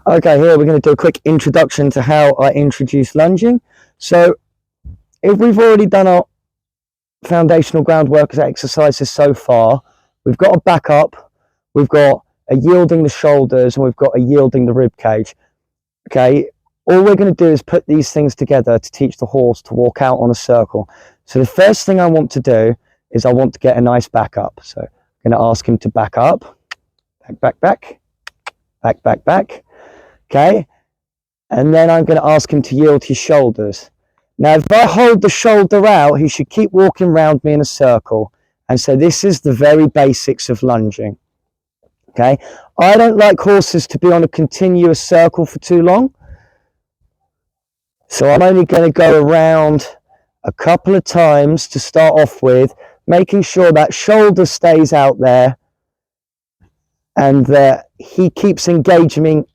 Okay, here we're going to do a quick introduction to how I introduce lunging. So if we've already done our foundational groundwork exercises so far, we've got a back up, we've got a yielding the shoulders, and we've got a yielding the rib cage. Okay, all we're going to do is put these things together to teach the horse to walk out on a circle. So the first thing I want to do is I want to get a nice back up. So I'm going to ask him to back up, back. Okay, and then I'm going to ask him to yield his shoulders. Now, if I hold the shoulder out, he should keep walking around me in a circle. And so this is the very basics of lunging. Okay, I don't like horses to be on a continuous circle for too long. So I'm only going to go around a couple of times to start off with, making sure that shoulder stays out there and that he keeps engaging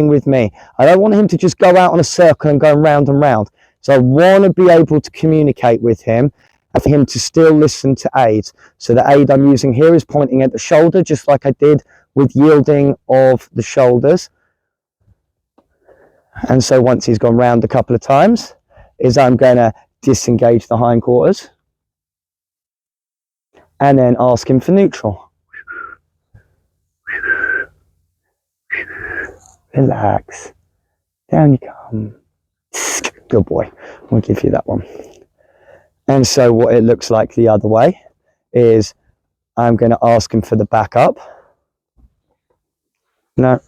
with me. I don't want him to just go out on a circle and go round and round. So I want to be able to communicate with him and for him to still listen to aids. So the aid I'm using here is pointing at the shoulder, just like I did with yielding of the shoulders. And so once he's gone round a couple of times, I'm going to disengage the hindquarters and then ask him for neutral. Relax. Down you come. Good boy. We'll give you that one. And so what it looks like the other way is I'm going to ask him for the back up. No.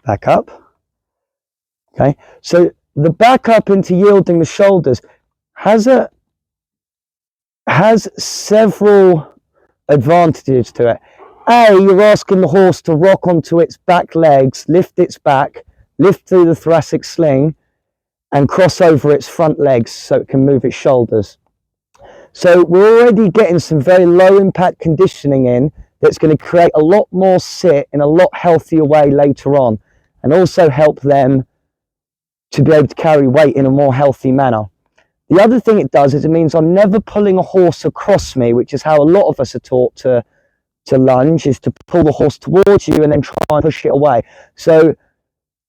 Back up. Okay. So the back up into yielding the shoulders has several advantages to it. You're asking the horse to rock onto its back legs, lift its back, lift through the thoracic sling, and cross over its front legs so it can move its shoulders. So we're already getting some very low impact conditioning in that's going to create a lot more sit in a lot healthier way later on, and also help them to be able to carry weight in a more healthy manner. The other thing it does is it means I'm never pulling a horse across me, which is how a lot of us are taught to lunge, is to pull the horse towards you and then try and push it away. So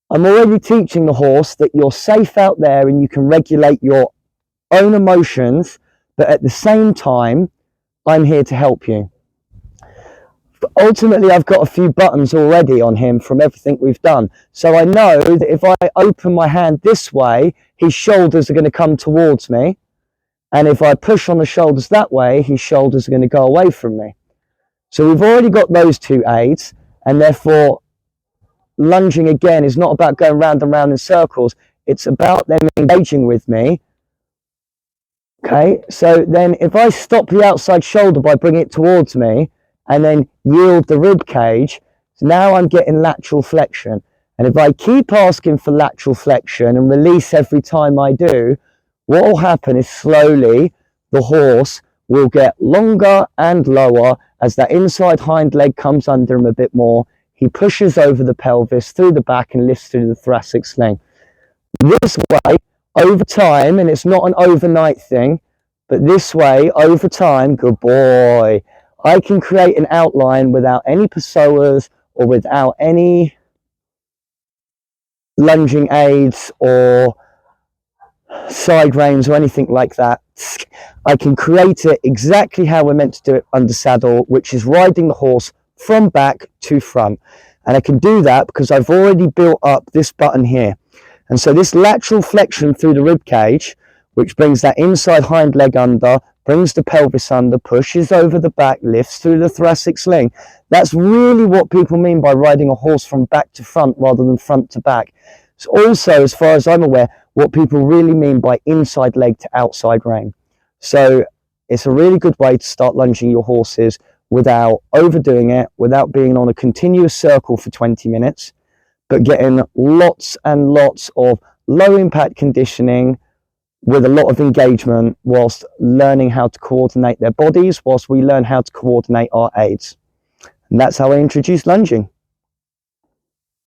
I'm already teaching the horse that you're safe out there and you can regulate your own emotions, but at the same time, I'm here to help you. But ultimately, I've got a few buttons already on him from everything we've done. So I know that if I open my hand this way, his shoulders are going to come towards me. And if I push on the shoulders that way, his shoulders are going to go away from me. So we've already got those two aids, and therefore lunging again is not about going round and round in circles. It's about them engaging with me. Okay, so then if I stop the outside shoulder by bringing it towards me and then yield the rib cage, so now I'm getting lateral flexion. And if I keep asking for lateral flexion and release every time I do, what will happen is slowly the horse will get longer and lower as that inside hind leg comes under him a bit more. He pushes over the pelvis through the back and lifts through the thoracic sling. This way, over time, and it's not an overnight thing, but this way, over time, good boy, I can create an outline without any psoas or without any lunging aids or side reins or anything like that. I can create it exactly how we're meant to do it under saddle, which is riding the horse from back to front. And I can do that because I've already built up this button here. And so this lateral flexion through the rib cage, which brings that inside hind leg under, brings the pelvis under, pushes over the back, lifts through the thoracic sling. That's really what people mean by riding a horse from back to front rather than front to back. It's also, as far as I'm aware, what people really mean by inside leg to outside rein. So it's a really good way to start lunging your horses without overdoing it, without being on a continuous circle for 20 minutes, but getting lots and lots of low impact conditioning with a lot of engagement whilst learning how to coordinate their bodies, whilst we learn how to coordinate our aids. And that's how I introduce lunging.